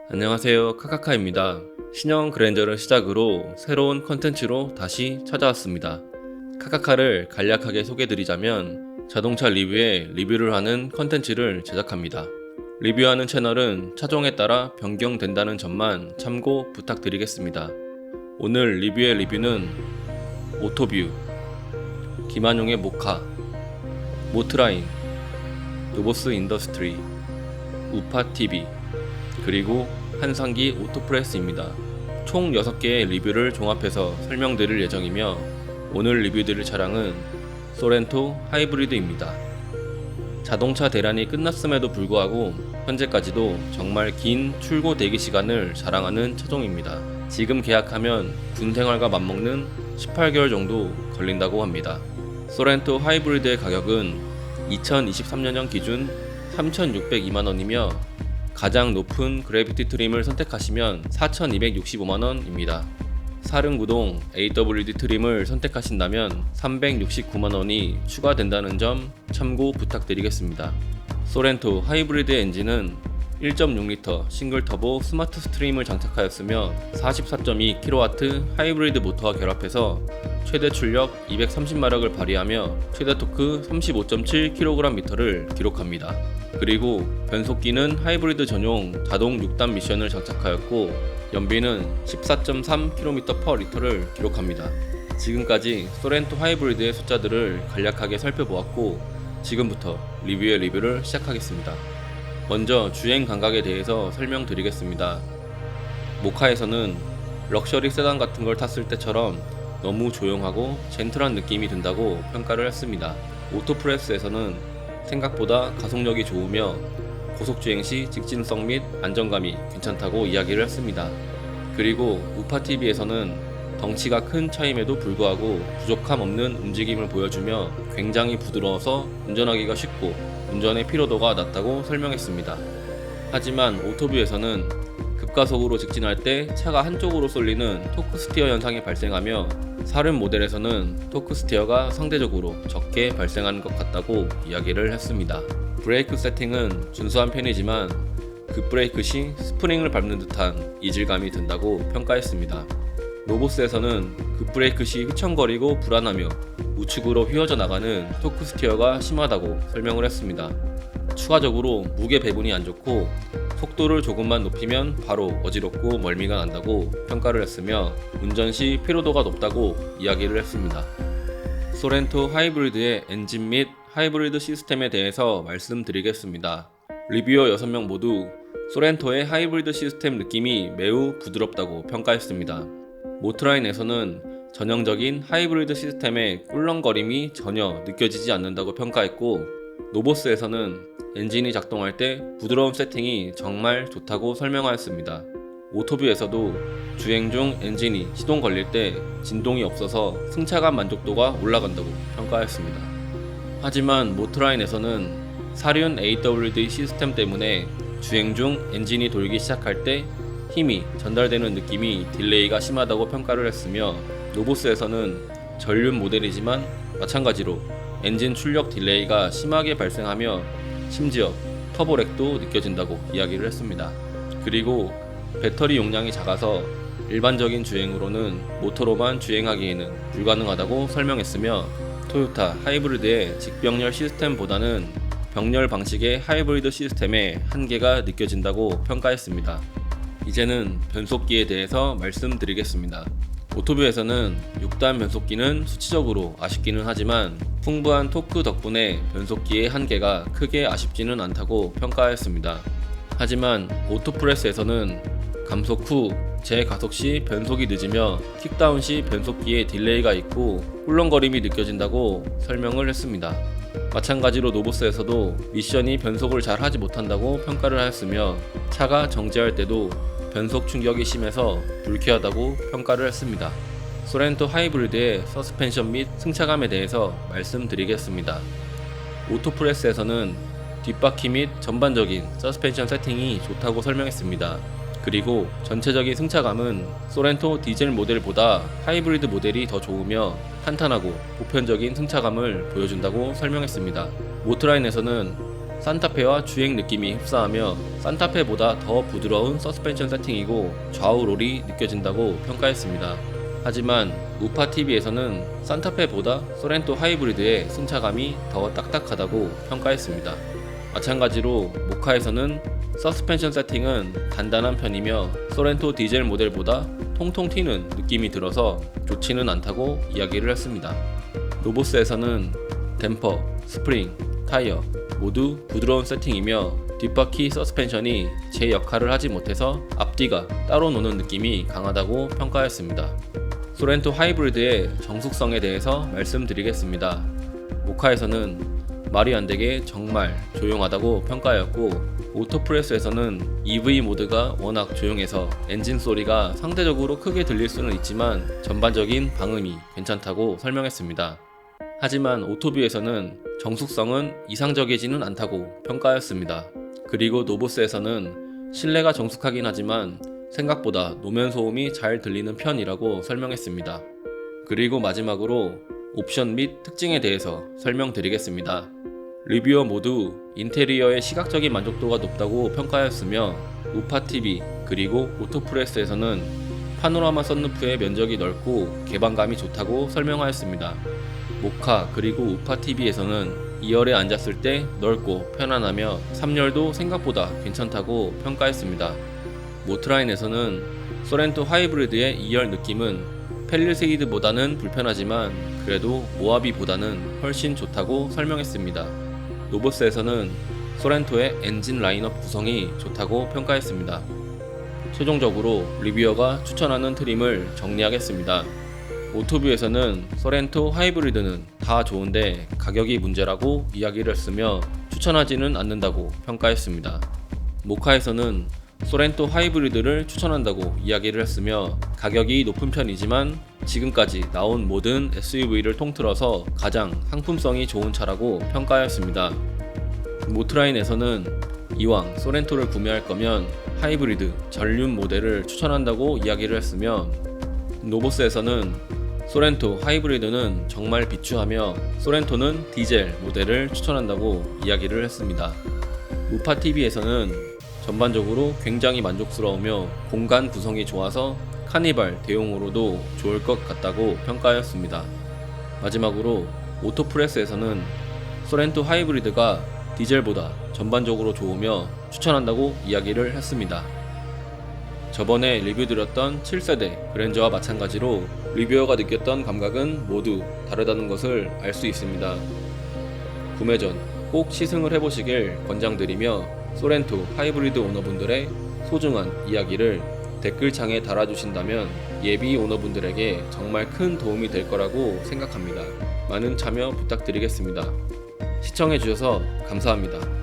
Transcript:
안녕하세요, 카카카입니다. 신형 그랜저를 시작으로 새로운 컨텐츠로 다시 찾아왔습니다. 카카카를 간략하게 소개드리자면 자동차 리뷰에 리뷰를 하는 컨텐츠를 제작합니다. 리뷰하는 채널은 차종에 따라 변경된다는 점만 참고 부탁드리겠습니다. 오늘 리뷰의 리뷰는 오토뷰, 김한용의 모카, 모트라인, 노보스 인더스트리, 우파TV, 그리고 한상기 오토프레스입니다. 총 6개의 리뷰를 종합해서 설명드릴 예정이며 오늘 리뷰드릴 차량은 소렌토 하이브리드입니다. 자동차 대란이 끝났음에도 불구하고 현재까지도 정말 긴 출고 대기 시간을 자랑하는 차종입니다. 지금 계약하면 군 생활과 맞먹는 18개월 정도 걸린다고 합니다. 소렌토 하이브리드의 가격은 2023년형 기준 3,602만원이며 가장 높은 그래비티 트림을 선택하시면 4,265만원입니다. 사륜구동 AWD 트림을 선택하신다면 369만원이 추가된다는 점 참고 부탁드리겠습니다. 소렌토 하이브리드 엔진은 1.6L 싱글 터보 스마트 스트림을 장착하였으며 44.2kW 하이브리드 모터와 결합해서 최대 출력 230마력을 발휘하며 최대 토크 35.7kgm를 기록합니다. 그리고 변속기는 하이브리드 전용 자동 6단 미션을 장착하였고 연비는 14.3km/L를 기록합니다. 지금까지 소렌토 하이브리드의 숫자들을 간략하게 살펴보았고 지금부터 리뷰의 리뷰를 시작하겠습니다. 먼저 주행 감각에 대해서 설명드리겠습니다. 모카에서는 럭셔리 세단 같은 걸 탔을 때처럼 너무 조용하고 젠틀한 느낌이 든다고 평가를 했습니다. 오토프레스에서는 생각보다 가속력이 좋으며 고속주행 시 직진성 및 안정감이 괜찮다고 이야기를 했습니다. 그리고 우파TV에서는 덩치가 큰 차임에도 불구하고 부족함 없는 움직임을 보여주며 굉장히 부드러워서 운전하기가 쉽고 운전의 피로도가 낮다고 설명했습니다. 하지만 오토뷰에서는 급가속으로 직진할 때 차가 한쪽으로 쏠리는 토크 스티어 현상이 발생하며 사륜 모델에서는 토크 스티어가 상대적으로 적게 발생하는 것 같다고 이야기를 했습니다. 브레이크 세팅은 준수한 편이지만 급브레이크 시 스프링을 밟는 듯한 이질감이 든다고 평가했습니다. 노보스에서는 급브레이크 시 휘청거리고 불안하며 우측으로 휘어져 나가는 토크 스티어가 심하다고 설명을 했습니다. 추가적으로 무게 배분이 안 좋고 속도를 조금만 높이면 바로 어지럽고 멀미가 난다고 평가를 했으며 운전 시 피로도가 높다고 이야기를 했습니다. 소렌토 하이브리드의 엔진 및 하이브리드 시스템에 대해서 말씀드리겠습니다. 리뷰어 6명 모두 소렌토의 하이브리드 시스템 느낌이 매우 부드럽다고 평가했습니다. 모트라인에서는 전형적인 하이브리드 시스템의 꿀렁거림이 전혀 느껴지지 않는다고 평가했고 노보스에서는 엔진이 작동할 때 부드러운 세팅이 정말 좋다고 설명하였습니다. 오토뷰에서도 주행 중 엔진이 시동 걸릴 때 진동이 없어서 승차감 만족도가 올라간다고 평가했습니다. 하지만 모트라인에서는 사륜 AWD 시스템 때문에 주행 중 엔진이 돌기 시작할 때 힘이 전달되는 느낌이 딜레이가 심하다고 평가를 했으며 노보스에서는 전륜 모델이지만 마찬가지로 엔진 출력 딜레이가 심하게 발생하며 심지어 터보렉도 느껴진다고 이야기를 했습니다. 그리고 배터리 용량이 작아서 일반적인 주행으로는 모터로만 주행하기에는 불가능하다고 설명했으며 토요타 하이브리드의 직병렬 시스템보다는 병렬 방식의 하이브리드 시스템의 한계가 느껴진다고 평가했습니다. 이제는 변속기에 대해서 말씀드리겠습니다. 오토뷰에서는 6단 변속기는 수치적으로 아쉽기는 하지만 풍부한 토크 덕분에 변속기의 한계가 크게 아쉽지는 않다고 평가했습니다. 하지만 오토프레스에서는 감속 후 재가속 시 변속이 늦으며 킥다운 시 변속기에 딜레이가 있고 꿀렁거림이 느껴진다고 설명을 했습니다. 마찬가지로 노보스에서도 미션이 변속을 잘 하지 못한다고 평가를 하였으며 차가 정지할 때도 변속 충격이 심해서 불쾌하다고 평가를 했습니다. 소렌토 하이브리드의 서스펜션 및 승차감에 대해서 말씀드리겠습니다. 오토프레스에서는 뒷바퀴 및 전반적인 서스펜션 세팅이 좋다고 설명했습니다. 그리고 전체적인 승차감은 소렌토 디젤 모델보다 하이브리드 모델이 더 좋으며 탄탄하고 보편적인 승차감을 보여준다고 설명했습니다. 모트라인에서는 산타페와 주행 느낌이 흡사하며 산타페보다 더 부드러운 서스펜션 세팅이고 좌우 롤이 느껴진다고 평가했습니다. 하지만 우파TV에서는 산타페보다 소렌토 하이브리드의 승차감이 더 딱딱하다고 평가했습니다. 마찬가지로 모카에서는 서스펜션 세팅은 단단한 편이며 소렌토 디젤 모델보다 통통 튀는 느낌이 들어서 좋지는 않다고 이야기를 했습니다. 로보스에서는 댐퍼, 스프링, 타이어 모두 부드러운 세팅이며 뒷바퀴 서스펜션이 제 역할을 하지 못해서 앞뒤가 따로 노는 느낌이 강하다고 평가했습니다. 소렌토 하이브리드의 정숙성에 대해서 말씀드리겠습니다. 모카에서는 말이 안 되게 정말 조용하다고 평가하였고, 오토프레스에서는 EV 모드가 워낙 조용해서 엔진 소리가 상대적으로 크게 들릴 수는 있지만 전반적인 방음이 괜찮다고 설명했습니다. 하지만 오토뷰에서는 정숙성은 이상적이지는 않다고 평가하였습니다. 그리고 노보스에서는 실내가 정숙하긴 하지만 생각보다 노면 소음이 잘 들리는 편이라고 설명했습니다. 그리고 마지막으로 옵션 및 특징에 대해서 설명드리겠습니다. 리뷰어 모두 인테리어의 시각적인 만족도가 높다고 평가하였으며 우파TV 그리고 오토프레스에서는 파노라마 썬루프의 면적이 넓고 개방감이 좋다고 설명하였습니다. 모카 그리고 우파TV에서는 2열에 앉았을 때 넓고 편안하며 3열도 생각보다 괜찮다고 평가했습니다. 모트라인에서는 소렌토 하이브리드의 2열 느낌은 펠리세이드보다는 불편하지만 그래도 모하비보다는 훨씬 좋다고 설명했습니다. 노보스에서는 소렌토의 엔진 라인업 구성이 좋다고 평가했습니다. 최종적으로 리뷰어가 추천하는 트림을 정리하겠습니다. 오토뷰에서는 소렌토 하이브리드는 다 좋은데 가격이 문제라고 이야기를 했으며 추천하지는 않는다고 평가했습니다. 모카에서는 소렌토 하이브리드를 추천한다고 이야기를 했으며 가격이 높은 편이지만 지금까지 나온 모든 SUV를 통틀어서 가장 상품성이 좋은 차라고 평가하였습니다. 모트라인에서는 이왕 소렌토를 구매할 거면 하이브리드 전륜 모델을 추천한다고 이야기를 했으며 노보스에서는 소렌토 하이브리드는 정말 비추하며 소렌토는 디젤 모델을 추천한다고 이야기를 했습니다. 우파TV에서는 전반적으로 굉장히 만족스러우며 공간 구성이 좋아서 카니발 대용으로도 좋을 것 같다고 평가하였습니다. 마지막으로 오토프레스에서는 소렌토 하이브리드가 디젤보다 전반적으로 좋으며 추천한다고 이야기를 했습니다. 저번에 리뷰드렸던 7세대 그랜저와 마찬가지로 리뷰어가 느꼈던 감각은 모두 다르다는 것을 알 수 있습니다. 구매 전 꼭 시승을 해보시길 권장드리며 소렌토 하이브리드 오너분들의 소중한 이야기를 댓글창에 달아주신다면 예비 오너분들에게 정말 큰 도움이 될 거라고 생각합니다. 많은 참여 부탁드리겠습니다. 시청해주셔서 감사합니다.